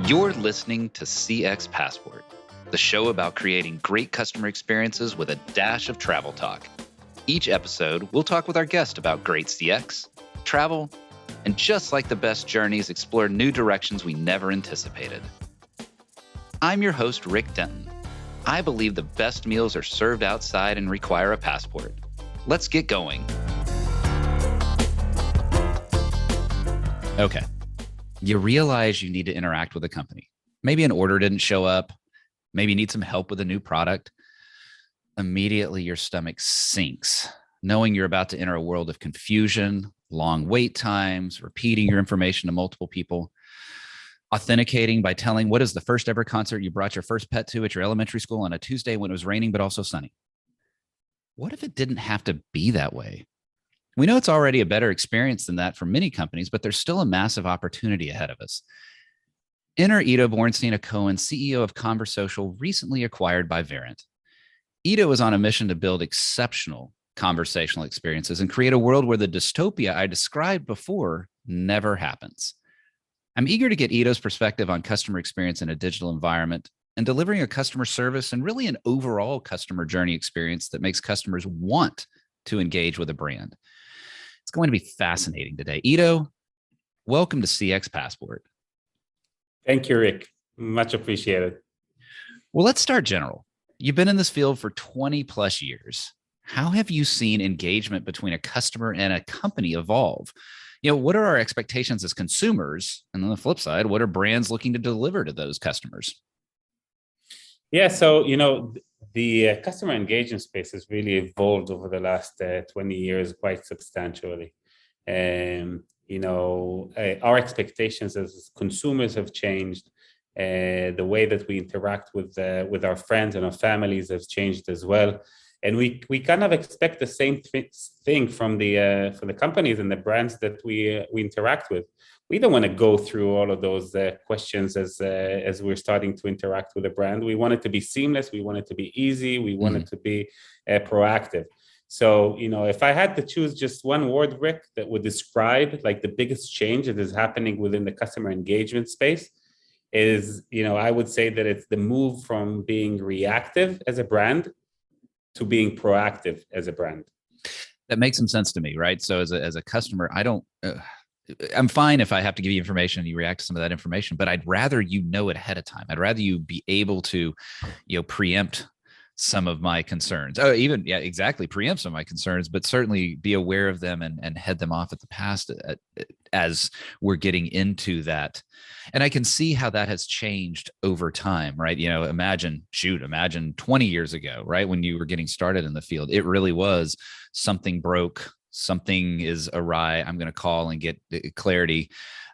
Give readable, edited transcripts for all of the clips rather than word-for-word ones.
You're listening to CX Passport, the show about creating great customer experiences with a dash of travel talk. Each episode, we'll talk with our guest about great CX, travel, and just like the best journeys, explore new directions we never anticipated. I'm your host, Rick Denton. I believe the best meals are served outside and require a passport. Let's get going. Okay. You realize you need to interact with a company. Maybe an order didn't show up. Maybe you need some help with a new product. Immediately, your stomach sinks, knowing you're about to enter a world of confusion, long wait times, repeating your information to multiple people, authenticating by telling what is the first ever concert you brought your first pet to at your elementary school on a Tuesday when it was raining but also sunny. What if it didn't have to be that way? We know it's already a better experience than that for many companies, but there's still a massive opportunity ahead of us. Enter Ido Bornstein HaCohen, CEO of Conversocial, recently acquired by Verint. Ido is on a mission to build exceptional conversational experiences and create a world where the dystopia I described before never happens. I'm eager to get Ido's perspective on customer experience in a digital environment and delivering a customer service and really an overall customer journey experience that makes customers want to engage with a brand. It's going to be fascinating today. Ido, welcome to CX Passport. Thank you, Rick. Much appreciated. Well, let's start general. You've been in this field for 20 plus years. How have you seen engagement between a customer and a company evolve? What are our expectations as consumers? And on the flip side, what are brands looking to deliver to those customers? Yeah, so, the customer engagement space has really evolved over the last 20 years quite substantially. Our expectations as consumers have changed. The way that we interact with our friends and our families has changed as well. And we kind of expect the same thing from the companies and the brands that we interact with. We don't want to go through all of those questions as we're starting to interact with a brand. We want it to be seamless. We want it to be easy. We want it to be proactive. So, if I had to choose just one word, Rick, that would describe like the biggest change that is happening within the customer engagement space is, I would say that it's the move from being reactive as a brand to being proactive as a brand. That makes some sense to me, right? So as a customer, I'm fine if I have to give you information and you react to some of that information, but I'd rather you know it ahead of time. I'd rather you be able to, preempt some of my concerns. Preempt some of my concerns, but certainly be aware of them and head them off at the pass as we're getting into that. And I can see how that has changed over time, right? Imagine 20 years ago, right? When you were getting started in the field, it really was something broke, something is awry. I'm going to call and get clarity,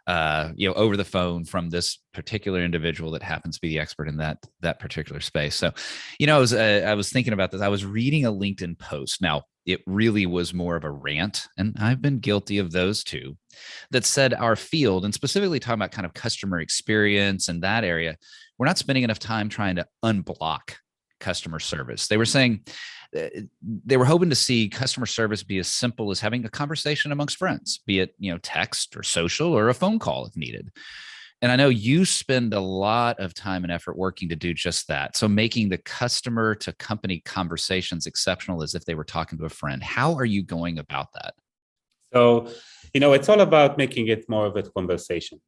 over the phone from this particular individual that happens to be the expert in that particular space. So, I was thinking about this. I was reading a LinkedIn post. Now, it really was more of a rant, and I've been guilty of those too, that said our field, and specifically talking about kind of customer experience and that area, we're not spending enough time trying to unblock customer service. They were saying they were hoping to see customer service be as simple as having a conversation amongst friends, be it, text or social or a phone call if needed. And I know you spend a lot of time and effort working to do just that. So making the customer to company conversations exceptional as if they were talking to a friend. How are you going about that? So, it's all about making it more of a conversation.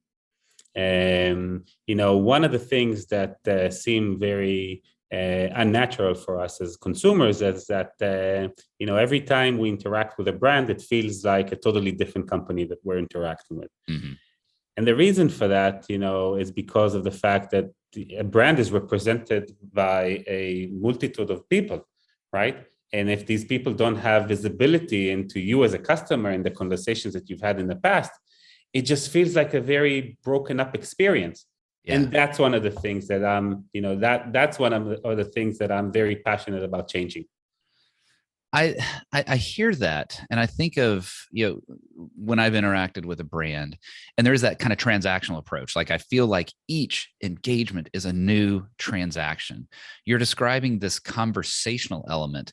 And, one of the things that seem very unnatural for us as consumers is that, every time we interact with a brand, it feels like a totally different company that we're interacting with. Mm-hmm. And the reason for that, is because of the fact that a brand is represented by a multitude of people, right? And if these people don't have visibility into you as a customer in the conversations that you've had in the past, it just feels like a very broken up experience. Yeah. And that's one of the things that that's one of the things that I'm very passionate about changing. I hear that, and I think of when I've interacted with a brand, and there's that kind of transactional approach. Like I feel like each engagement is a new transaction. You're describing this conversational element.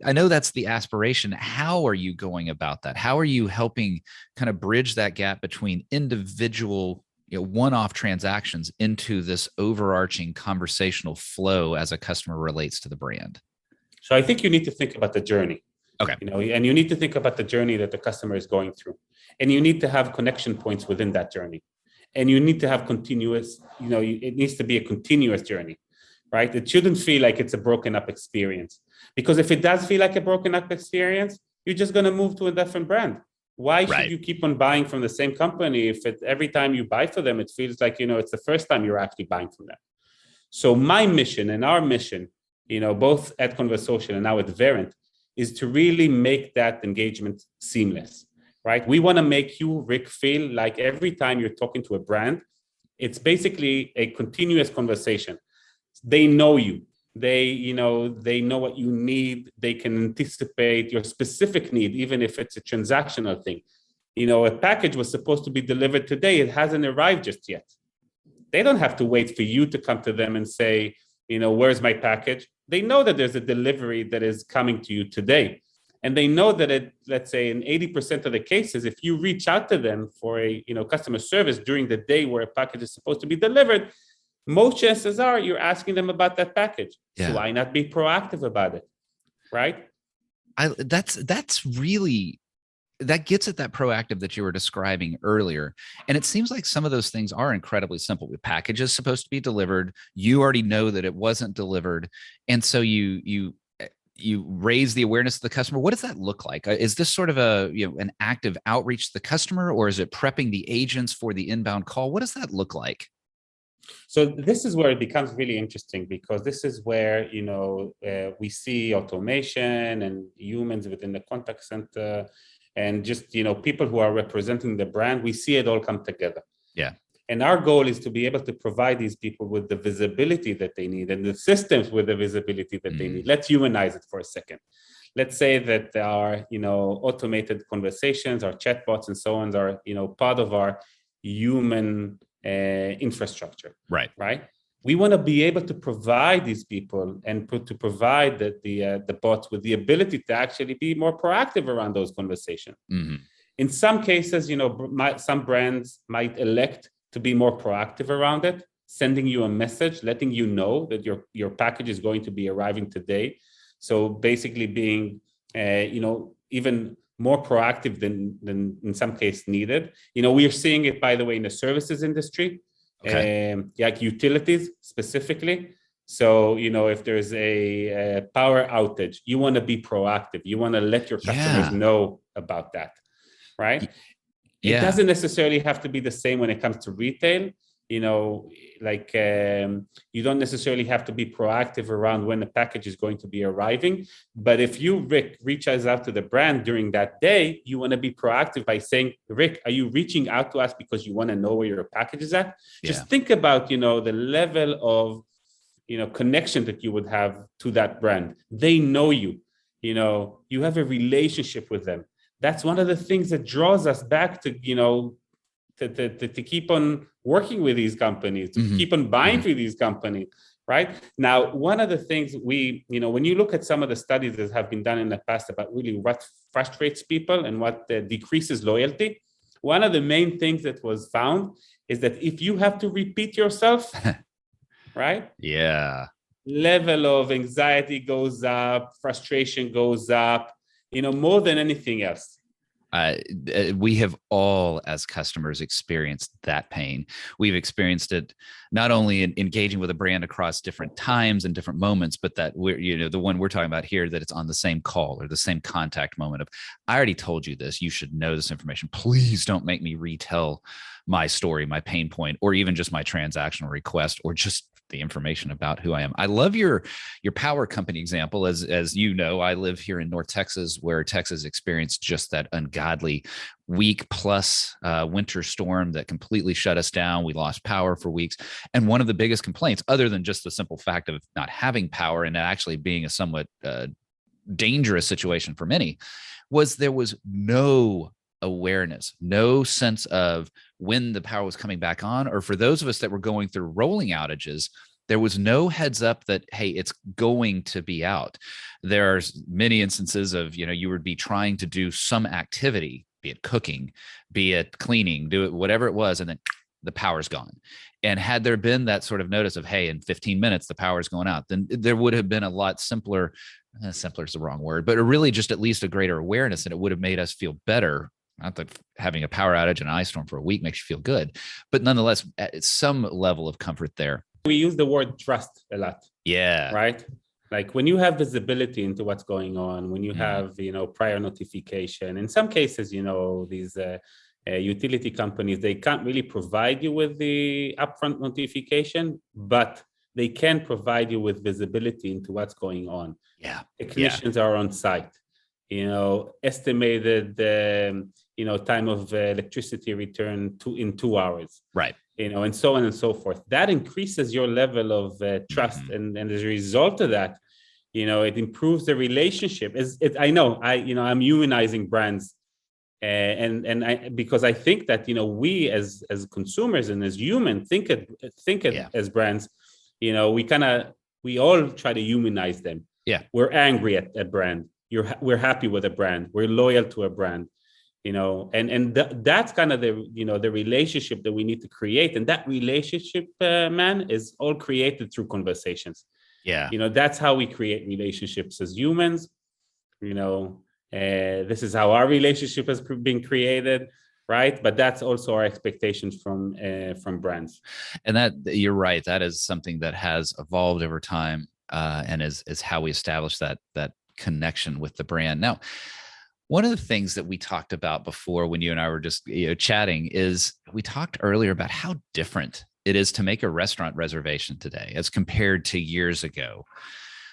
I know that's the aspiration. How are you going about that? How are you helping kind of bridge that gap between individual one-off transactions into this overarching conversational flow as a customer relates to the brand? So I think you need to think about the journey. Okay. And you need to think about the journey that the customer is going through. And you need to have connection points within that journey. And you need to have continuous, it needs to be a continuous journey, right? It shouldn't feel like it's a broken up experience. Because if it does feel like a broken up experience, you're just going to move to a different brand. Why should you keep on buying from the same company if every time you buy for them, it feels like, it's the first time you're actually buying from them? So my mission and our mission, both at Conversocial and now at Verint, is to really make that engagement seamless, right? We want to make you, Rick, feel like every time you're talking to a brand, it's basically a continuous conversation. They know you. They know what you need. They can anticipate your specific need, even if it's a transactional thing. A package was supposed to be delivered today. It hasn't arrived just yet. They don't have to wait for you to come to them and say, where's my package? They know that there's a delivery that is coming to you today. And they know that let's say in 80% of the cases, if you reach out to them for a customer service during the day where a package is supposed to be delivered, most chances are you're asking them about that package. Yeah. So why not be proactive about it, right? That's really, that gets at that proactive that you were describing earlier. And it seems like some of those things are incredibly simple. The package is supposed to be delivered. You already know that it wasn't delivered. And so you raise the awareness of the customer. What does that look like? Is this sort of an active outreach to the customer, or is it prepping the agents for the inbound call? What does that look like? So this is where it becomes really interesting, because this is where, we see automation and humans within the contact center and just, people who are representing the brand. We see it all come together. Yeah. And our goal is to be able to provide these people with the visibility that they need and the systems with the visibility that they need. Let's humanize it for a second. Let's say that there are, automated conversations, or chatbots and so on are, part of our human infrastructure. Right. We want to be able to provide these people and to provide the bots with the ability to actually be more proactive around those conversations. Mm-hmm. In some cases, some brands might elect to be more proactive around it, sending you a message, letting you know that your package is going to be arriving today. So basically being, even more proactive than in some cases needed. We are seeing it, by the way, in the services industry, like utilities specifically. So, if there's a power outage, you want to be proactive. You want to let your customers know about that, right? It doesn't necessarily have to be the same when it comes to retail. You don't necessarily have to be proactive around when the package is going to be arriving. But if you, Rick, reaches out to the brand during that day, you want to be proactive by saying, Rick, are you reaching out to us because you want to know where your package is at? Yeah. Just think about, the level of, connection that you would have to that brand. They know you, you have a relationship with them. That's one of the things that draws us back to, to keep on working with these companies, to keep on buying through these companies, right? Now, one of the things when you look at some of the studies that have been done in the past about really what frustrates people and what decreases loyalty, one of the main things that was found is that if you have to repeat yourself, right? Yeah. Level of anxiety goes up, frustration goes up, more than anything else. We have all, as customers, experienced that pain. We've experienced it not only in engaging with a brand across different times and different moments, but that we're, the one we're talking about here, that it's on the same call or the same contact moment of, I already told you this, you should know this information. Please don't make me retell my story, my pain point, or even just my transactional request, or just the information about who I am. I love your power company example. As you know, I live here in North Texas, where Texas experienced just that ungodly week plus winter storm that completely shut us down. We lost power for weeks. And one of the biggest complaints, other than just the simple fact of not having power and actually being a somewhat dangerous situation for many, was there was no awareness, no sense of when the power was coming back on, or for those of us that were going through rolling outages, there was no heads up that, hey, it's going to be out. There are many instances of, you would be trying to do some activity, be it cooking, be it cleaning, do it, whatever it was, and then the power's gone. And had there been that sort of notice of, hey, in 15 minutes, the power's going out, then there would have been a lot simpler. Simpler is the wrong word, but really just at least a greater awareness, and it would have made us feel better. Not that having a power outage and an ice storm for a week makes you feel good, but nonetheless, some level of comfort there. We use the word trust a lot. Yeah. Right. Like when you have visibility into what's going on, when you have, prior notification, in some cases, these utility companies, they can't really provide you with the upfront notification, but they can provide you with visibility into what's going on. Yeah. Technicians are on site, estimated, time of electricity return in 2 hours. Right. And so on and so forth. That increases your level of trust. And as a result of that, it improves the relationship. I'm humanizing brands. Because I think that, we as consumers and as humans think as brands, we all try to humanize them. Yeah. We're angry at a brand. We're happy with a brand. We're loyal to a brand. That's kind of the relationship that we need to create. And that relationship, man, is all created through conversations. Yeah. That's how we create relationships as humans. This is how our relationship has been created, right? But that's also our expectations from brands. And that, you're right. That is something that has evolved over time, and is how we establish that connection with the brand. Now, one of the things that we talked about before when you and I were just chatting is we talked earlier about how different it is to make a restaurant reservation today as compared to years ago.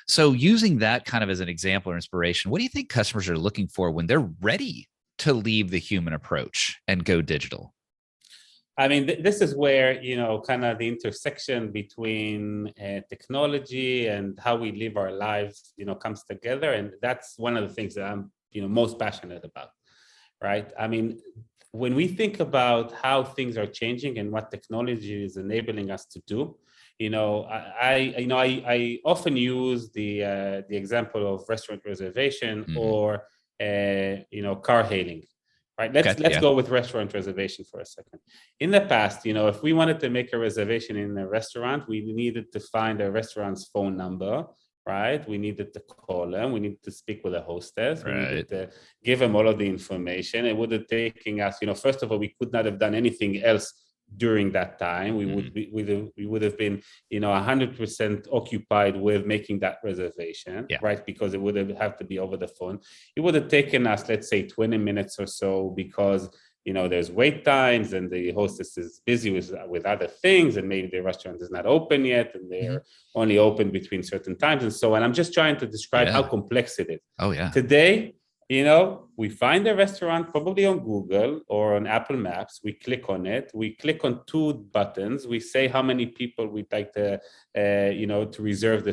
So using that kind of as an example or inspiration, what do you think customers are looking for when they're ready to leave the human approach and go digital? I mean, this is where, kind of the intersection between technology and how we live our lives, comes together. And that's one of the things that I'm, most passionate about, right? I mean, when we think about how things are changing and what technology is enabling us to do, I often use the example of restaurant reservation or car hailing. Right. Let's go with restaurant reservation for a second. In the past, if we wanted to make a reservation in a restaurant, we needed to find a restaurant's phone number. Right. We needed to call them. We needed to speak with a hostess. Right. We needed to give them all of the information. It would have taken us, first of all, we could not have done anything else during that time. We would have been 100% occupied with making that reservation, right? Because it would have to be over the phone. It would have taken us, let's say, 20 minutes or so, because there's wait times and the hostess is busy with other things, and maybe the restaurant is not open yet, and they're only open between certain times and so on. I'm just trying to describe how complex it is. Oh yeah. Today, we find a restaurant probably on Google or on Apple Maps. We click on it. We click on 2 buttons. We say how many people we'd like to, to reserve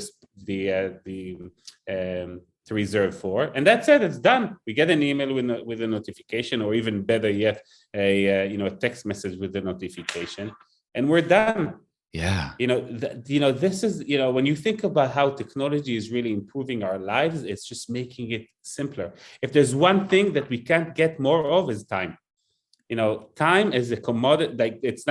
to reserve for, and that's it. It's done. We get an email with a notification, or even better yet, a text message with the notification, and we're done. Yeah. This is, when you think about how technology is really improving our lives, it's just making it simpler. If there's one thing that we can't get more of, is time. Time is a commodity. Like it's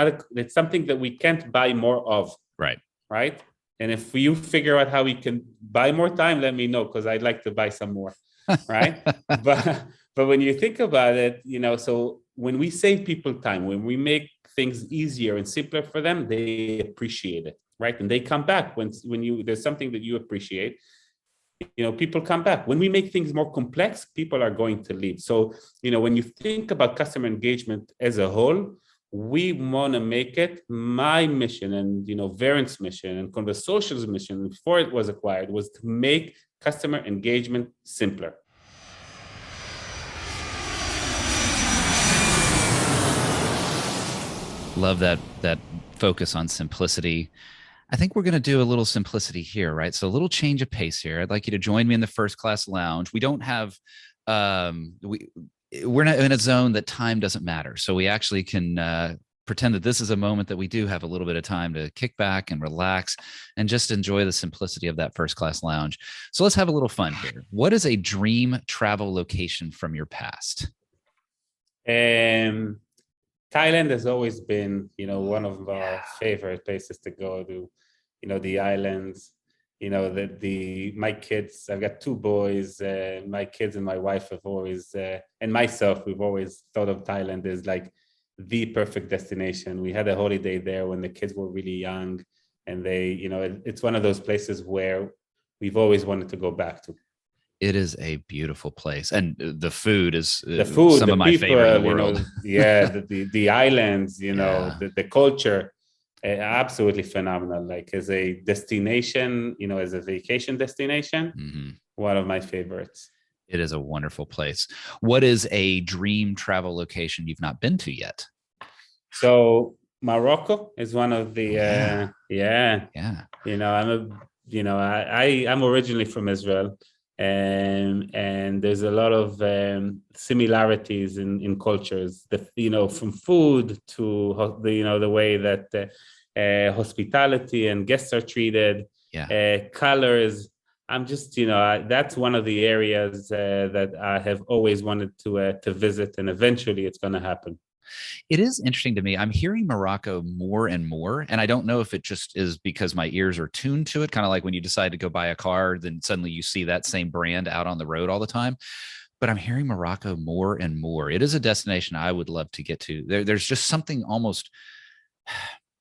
something that we can't buy more of. Right. Right. And if you figure out how we can buy more time, let me know, because I'd like to buy some more. Right. but when you think about it, so when we save people time, when we make things easier and simpler for them, they appreciate it, right? And they come back when there's something that you appreciate. People come back. When we make things more complex, people are going to leave. So, when you think about customer engagement as a whole, we want to make it my mission, and Verint's mission, and Conversocial's mission before it was acquired, was to make customer engagement simpler. Love that focus on simplicity. I think we're going to do a little simplicity here, right? So a little change of pace here. I'd like you to join me in the first class lounge. We don't have, we're not in a zone that time doesn't matter. So we actually can pretend that this is a moment that we do have a little bit of time to kick back and relax and just enjoy the simplicity of that first class lounge. So let's have a little fun here. What is a dream travel location from your past? Thailand has always been, one of our favorite places to go to, the islands, my kids, I've got two boys, my kids and my wife have always, and myself, we've always thought of Thailand as like the perfect destination. We had a holiday there when the kids were really young, and it's one of those places where we've always wanted to go back to. It is a beautiful place, and the food is some of my favorite in the world. The islands, the culture, absolutely phenomenal. Like as a destination, as a vacation destination, one of my favorites. It is a wonderful place. What is a dream travel location you've not been to yet? So Morocco is one of the I'm originally from Israel. And there's a lot of similarities in cultures, from food to the way that hospitality and guests are treated, colors. I'm just, that's one of the areas that I have always wanted to visit, and eventually it's going to happen. It is interesting to me. I'm hearing Morocco more and more, and I don't know if it just is because my ears are tuned to it, kind of like when you decide to go buy a car, then suddenly you see that same brand out on the road all the time. But I'm hearing Morocco more and more. It is a destination I would love to get to. There's just something almost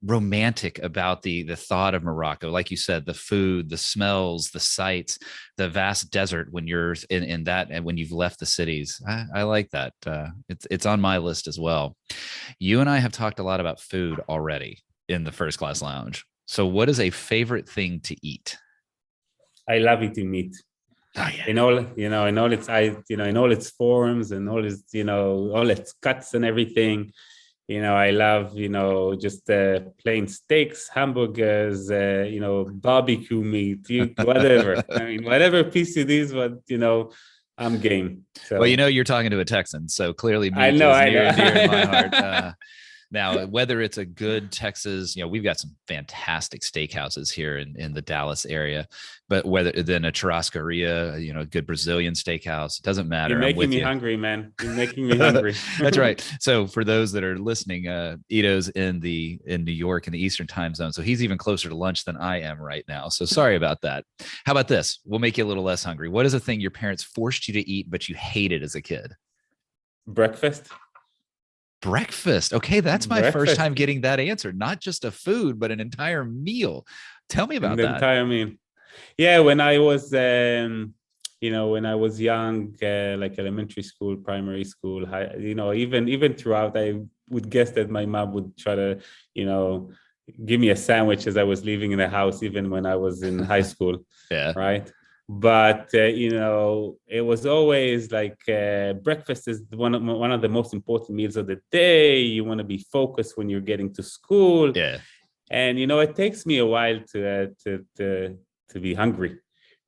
romantic about the thought of Morocco. Like you said, the food, the smells, the sights, the vast desert when you're in that, and when you've left the cities. I like that. It's on my list as well. You and I have talked a lot about food already in the First Class Lounge. So what is a favorite thing to eat? I love eating meat. Oh, yeah. In all its forms and all its cuts and everything. I love, just plain steaks, hamburgers, barbecue meat, whatever. I mean, whatever piece it is, but, I'm game. So. Well, you're talking to a Texan, so clearly meat is near and dear in my heart. Now, whether it's a good Texas, we've got some fantastic steakhouses here in the Dallas area, but whether then a churrascaria, a good Brazilian steakhouse, it doesn't matter. You're making me hungry, man. You're making me hungry. That's right. So for those that are listening, Ido's in New York in the Eastern time zone. So he's even closer to lunch than I am right now. So sorry about that. How about this? We'll make you a little less hungry. What is a thing your parents forced you to eat, but you hated as a kid? Breakfast. Okay, that's my first time getting that answer. Not just a food, but an entire meal. Tell me about that. Entire meal. Yeah, when I was, when I was young, like elementary school, primary school, even throughout, I would guess that my mom would try to, give me a sandwich as I was leaving the house, even when I was in high school. Yeah. Right. But it was always like breakfast is one of the most important meals of the day. You want to be focused when you're getting to school. Yeah, and it takes me a while to be hungry,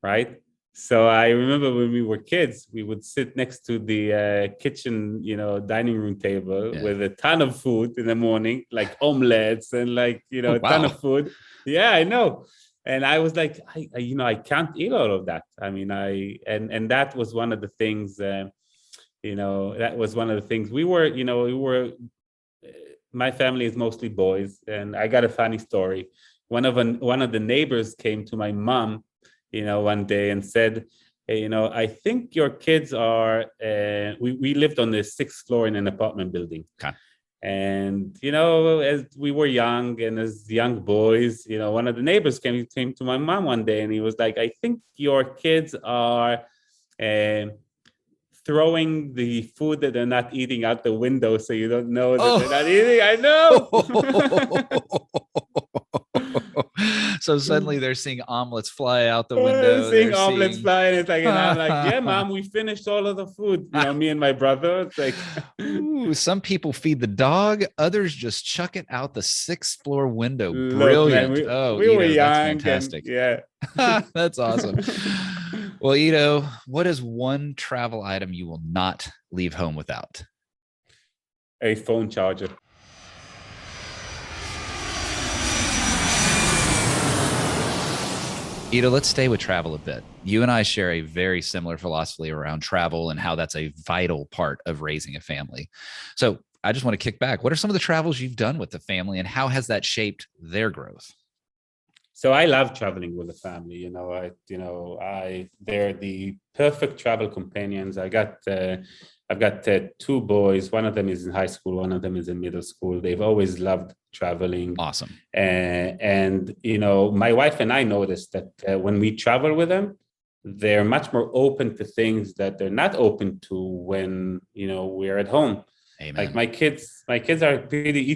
right? So I remember when we were kids, we would sit next to the kitchen, dining room table with a ton of food in the morning, like omelets and like a ton of food. Yeah, I know. And I was like, I can't eat all of that. I mean, and that was one of the things, that was one of the things we were, my family is mostly boys. And I got a funny story. One of the neighbors came to my mom, one day and said, hey, I think your kids are, we lived on the 6th floor in an apartment building. Okay. And, as we were young and as young boys, one of the neighbors came to my mom one day and he was like, I think your kids are throwing the food that they're not eating out the window so you don't know that they're not eating. I know. So suddenly they're seeing omelets fly out the window. Seeing omelets fly, and it's like, and I'm like, yeah, mom, we finished all of the food. Me and my brother. It's like, ooh, some people feed the dog, others just chuck it out the 6th floor window. Brilliant. Man, we were young. That's fantastic. That's awesome. Well, Ido, what is one travel item you will not leave home without? A phone charger. Ido, let's stay with travel a bit. You and I share a very similar philosophy around travel and how that's a vital part of raising a family. So I just want to kick back. What are some of the travels you've done with the family, and how has that shaped their growth? So I love traveling with the family. They're the perfect travel companions. I've got two boys. One of them is in high school. One of them is in middle school. They've always loved traveling. Awesome. And my wife and I noticed that when we travel with them, they're much more open to things that they're not open to when we're at home. Amen. Like my kids are pretty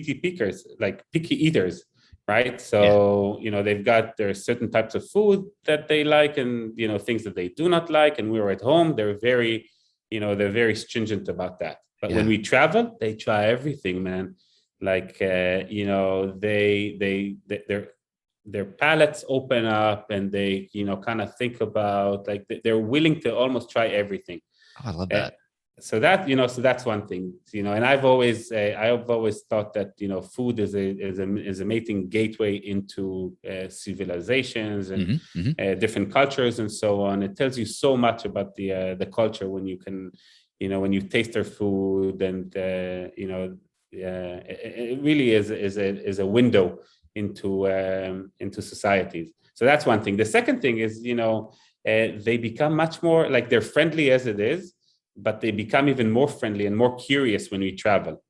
picky eaters, right? So they've got their certain types of food that they like, and things that they do not like. And we're at home, they're very stringent about that. But when we travel, they try everything, man. Like their palates open up, and they kind of think about, like, they're willing to almost try everything. Oh, I love that. So that's one thing, and I've always thought that food is a amazing gateway into civilizations and different cultures and so on. It tells you so much about the culture when you can when you taste their food, and it really is a window into societies. So that's one thing. The second thing is they become much more, like, they're friendly as it is, but they become even more friendly and more curious when we travel.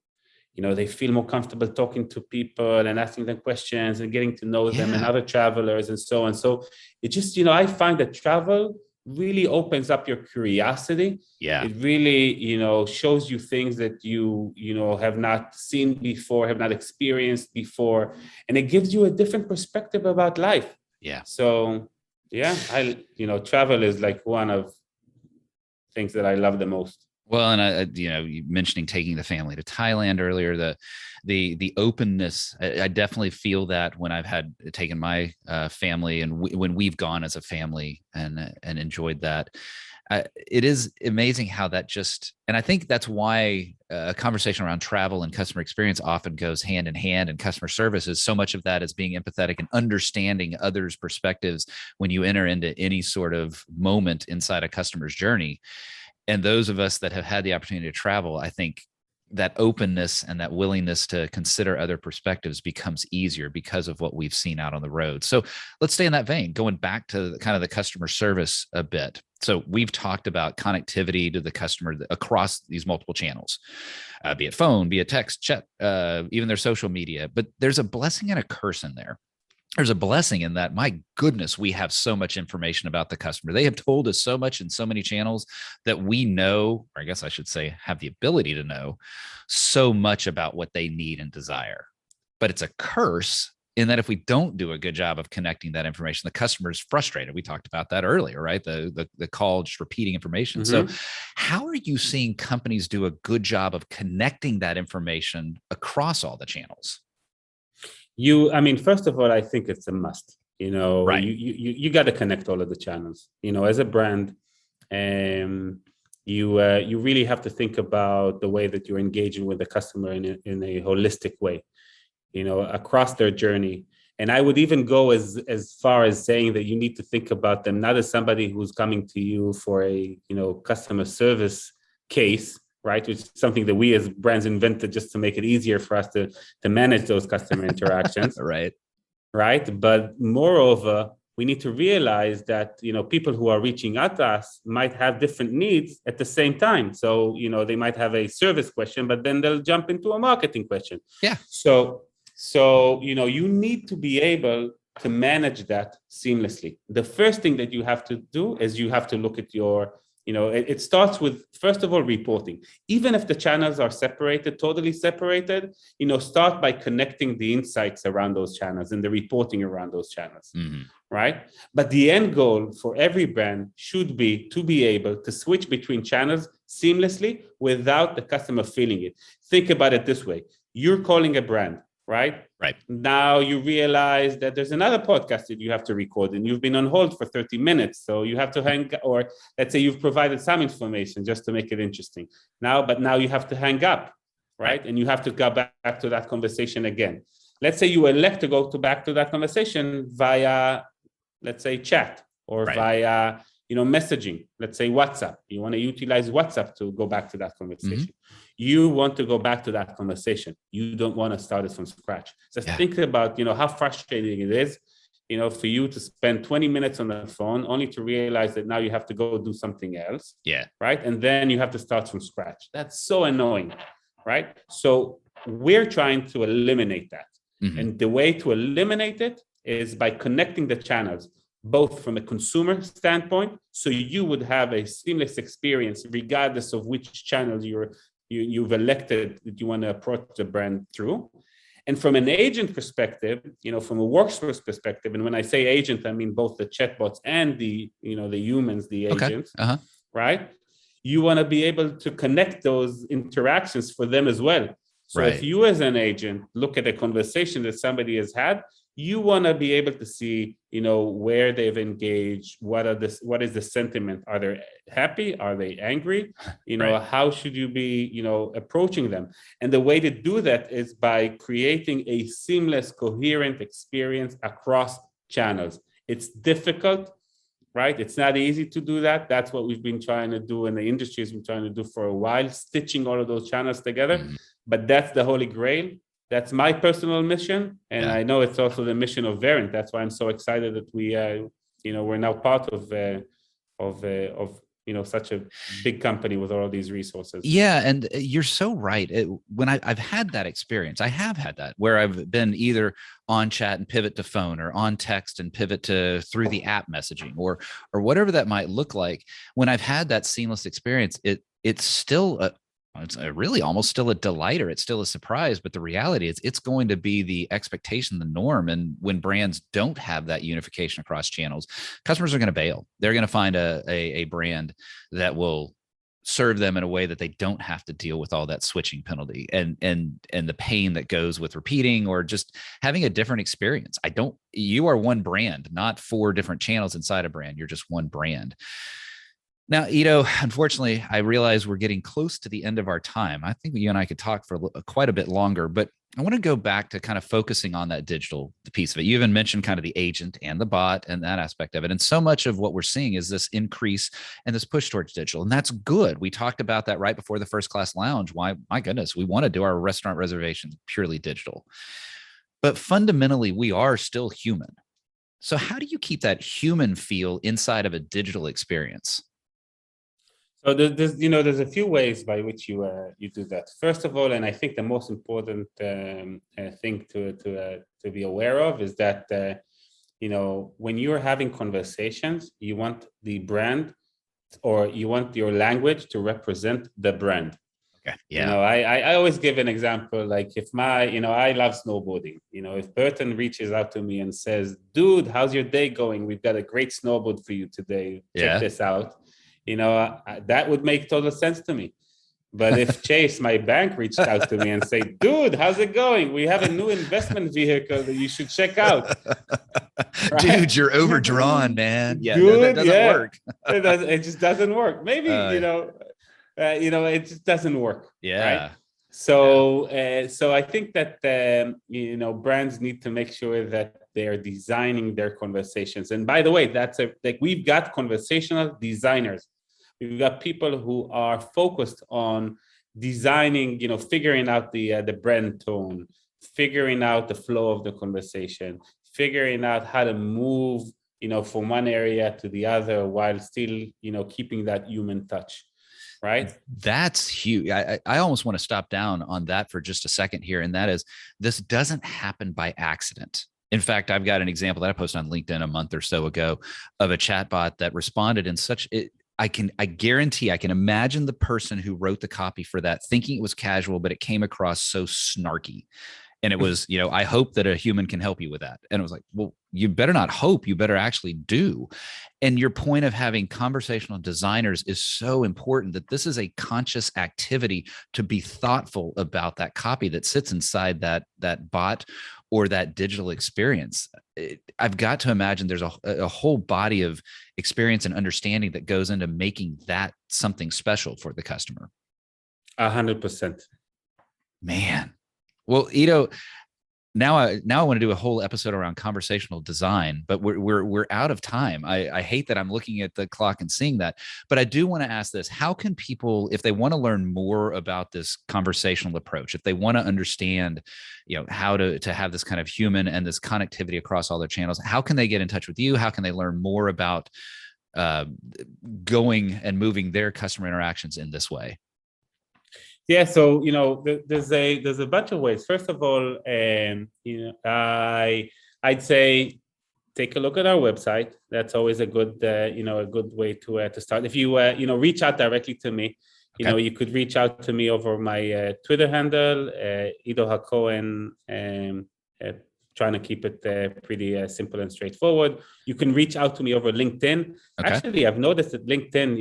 They feel more comfortable talking to people and asking them questions and getting to know them and other travelers and so on. So it just, I find that travel really opens up your curiosity. Yeah. It really, shows you things that you have not seen before, have not experienced before. And it gives you a different perspective about life. Yeah. So, travel is like one of things that I love the most. Well, and you mentioning taking the family to Thailand earlier, the openness, I definitely feel that when I've taken my family, and when we've gone as a family and enjoyed that. It is amazing how that and I think that's why a conversation around travel and customer experience often goes hand in hand, and customer service is so much of that is being empathetic and understanding others' perspectives when you enter into any sort of moment inside a customer's journey. And those of us that have had the opportunity to travel, I think that openness and that willingness to consider other perspectives becomes easier because of what we've seen out on the road. So let's stay in that vein, going back to kind of the customer service a bit. So we've talked about connectivity to the customer across these multiple channels, be it phone, be it text, chat, even their social media. But there's a blessing and a curse in there. There's a blessing in that, my goodness, we have so much information about the customer. They have told us so much in so many channels that we know, or I guess I should say, have the ability to know so much about what they need and desire. But it's a curse in that if we don't do a good job of connecting that information, the customer is frustrated. We talked about that earlier, right? The call, just repeating information. So how are you seeing companies do a good job of connecting that information across all the channels? First of all, I think it's a must. Right. You got to connect all of the channels. As a brand, you really have to think about the way that you're engaging with the customer in a holistic way, across their journey. And I would even go as far as saying that you need to think about them not as somebody who's coming to you for a customer service case, right? Which is something that we as brands invented just to make it easier for us to manage those customer interactions. Right. But moreover, we need to realize that, people who are reaching out to us might have different needs at the same time. So, they might have a service question, but then they'll jump into a marketing question. Yeah. So, you need to be able to manage that seamlessly. The first thing that you have to do is you have to look at your it starts with, first of all, reporting. Even if the channels are totally separated, start by connecting the insights around those channels and the reporting around those channels, right? But the end goal for every brand should be to be able to switch between channels seamlessly without the customer feeling it. Think about it this way. You're calling a brand, right? Right. Now you realize that there's another podcast that you have to record and you've been on hold for 30 minutes. So you have to or let's say you've provided some information just to make it interesting. But now you have to hang up, right? And you have to go back to that conversation again. Let's say you elect to go back to that conversation via, let's say, chat or via, messaging, let's say WhatsApp. You want to utilize WhatsApp to go back to that conversation. you want to go back to that conversation. You don't want to start it from scratch. Just think about, how frustrating it is, for you to spend 20 minutes on the phone only to realize that now you have to go do something else. Yeah. Right. And then you have to start from scratch. That's so annoying. Right. So we're trying to eliminate that. Mm-hmm. And the way to eliminate it is by connecting the channels, both from a consumer standpoint, so you would have a seamless experience regardless of which channel you've elected that you want to approach the brand through. And from an agent perspective, from a workforce perspective, and when I say agent, I mean both the chatbots and the humans, the agents, right? You want to be able to connect those interactions for them as well. So if you as an agent look at a conversation that somebody has had, you want to be able to see, where they've engaged, what is the sentiment? Are they happy? Are they angry? How should you be, approaching them? And the way to do that is by creating a seamless, coherent experience across channels. It's difficult, right? It's not easy to do that. That's what we've been trying to do, and the industry has been trying to do for a while, stitching all of those channels together. Mm-hmm. But that's the holy grail. That's my personal mission, and I know it's also the mission of Verint. That's why I'm so excited that we're now part of such a big company with all these resources. Yeah, and you're so right. When I've had that experience, I have had that where I've been either on chat and pivot to phone, or on text and pivot to through the app messaging, or whatever that might look like. When I've had that seamless experience, it's still it's really almost still a delight, or it's still a surprise. But the reality is it's going to be the expectation, the norm. And when brands don't have that unification across channels, customers are going to bail. They're going to find a brand that will serve them in a way that they don't have to deal with all that switching penalty and the pain that goes with repeating or just having a different experience. You are one brand, not 4 different channels inside a brand. You're just one brand. Now, Ido, unfortunately, I realize we're getting close to the end of our time. I think you and I could talk for quite a bit longer, but I want to go back to kind of focusing on that digital piece of it. You even mentioned kind of the agent and the bot and that aspect of it. And so much of what we're seeing is this increase and this push towards digital. And that's good. We talked about that right before the First Class Lounge. Why, my goodness, we want to do our restaurant reservations purely digital. But fundamentally, we are still human. So how do you keep that human feel inside of a digital experience? So there's a few ways by which you do that. First of all, and I think the most important thing to be aware of is that when you're having conversations, you want the brand, or you want your language to represent the brand. Okay. Yeah. I always give an example, like if I love snowboarding. If Burton reaches out to me and says, "Dude, how's your day going? We've got a great snowboard for you today. Check this out." That would make total sense to me. But if Chase, my bank, reached out to me and say, "Dude, how's it going? We have a new investment vehicle that you should check out." Right? Dude, you're overdrawn, man. Yeah, dude, that doesn't work. It just doesn't work. Maybe, it just doesn't work. Yeah. Right? So I think that, brands need to make sure that they're designing their conversations. And by the way, we've got conversational designers. We've got people who are focused on designing, figuring out the brand tone, figuring out the flow of the conversation, figuring out how to move, from one area to the other while still, keeping that human touch. Right. That's huge. I almost want to stop down on that for just a second here. And that is, this doesn't happen by accident. In fact, I've got an example that I posted on LinkedIn a month or so ago of a chatbot that responded in such I guarantee I can imagine the person who wrote the copy for that thinking it was casual, but it came across so snarky. And it was, I hope that a human can help you with that. And it was like, well, you better not hope, you better actually do. And your point of having conversational designers is so important, that this is a conscious activity to be thoughtful about that copy that sits inside that bot or that digital experience. I've got to imagine there's a whole body of experience and understanding that goes into making that something special for the customer. 100%. Man. Well, Ido, Now I want to do a whole episode around conversational design, but we're out of time. I hate that I'm looking at the clock and seeing that, but I do want to ask this: how can people, if they want to learn more about this conversational approach, if they want to understand, how to have this kind of human and this connectivity across all their channels, how can they get in touch with you? How can they learn more about going and moving their customer interactions in this way? Yeah, so there's a bunch of ways. First of all, I'd say take a look at our website. That's always a good a good way to start. If you reach out directly to me, Okay. you could reach out to me over my Twitter handle, Ido HaCohen. Trying to keep it pretty simple and straightforward. You can reach out to me over LinkedIn. Okay. Actually, I've noticed that LinkedIn,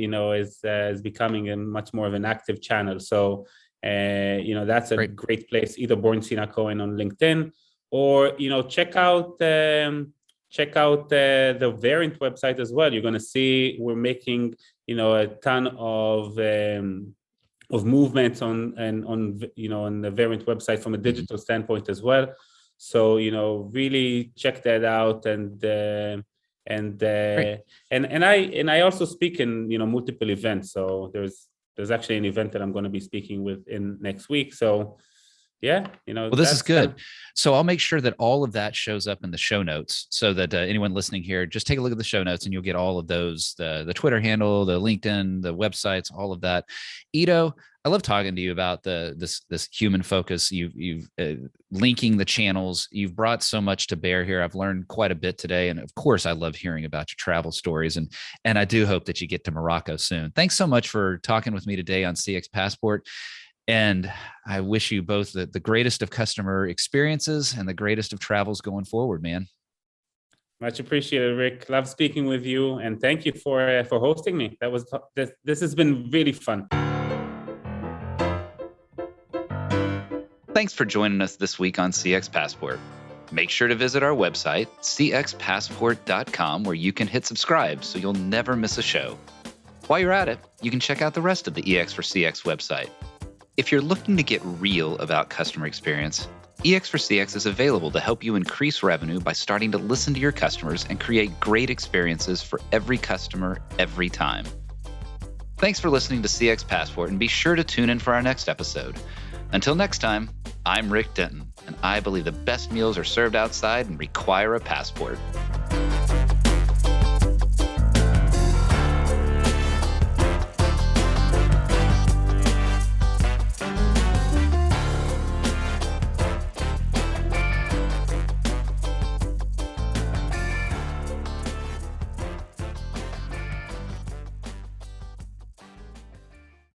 is becoming a much more of an active channel. So, that's a great place. Ido Bornstein HaCohen on LinkedIn, or check out the Variant website as well. You're going to see we're making a ton of movements on the Variant website from a digital standpoint as well. So really check that out, and I also speak in multiple events. So there's actually an event that I'm going to be speaking with in next week. So yeah, well, this is good. So I'll make sure that all of that shows up in the show notes, so that anyone listening here, just take a look at the show notes and you'll get all of those, the Twitter handle, the LinkedIn, the websites, all of that. Ido, I love talking to you about this human focus. You've linking the channels. You've brought so much to bear here. I've learned quite a bit today, and of course, I love hearing about your travel stories. And I do hope that you get to Morocco soon. Thanks so much for talking with me today on CX Passport. And I wish you both the greatest of customer experiences and the greatest of travels going forward, man. Much appreciated, Rick. Love speaking with you, and thank you for hosting me. This has been really fun. Thanks for joining us this week on CX Passport. Make sure to visit our website, cxpassport.com, where you can hit subscribe so you'll never miss a show. While you're at it, you can check out the rest of the EX4CX website. If you're looking to get real about customer experience, EX4CX is available to help you increase revenue by starting to listen to your customers and create great experiences for every customer, every time. Thanks for listening to CX Passport, and be sure to tune in for our next episode. Until next time, I'm Rick Denton, and I believe the best meals are served outside and require a passport.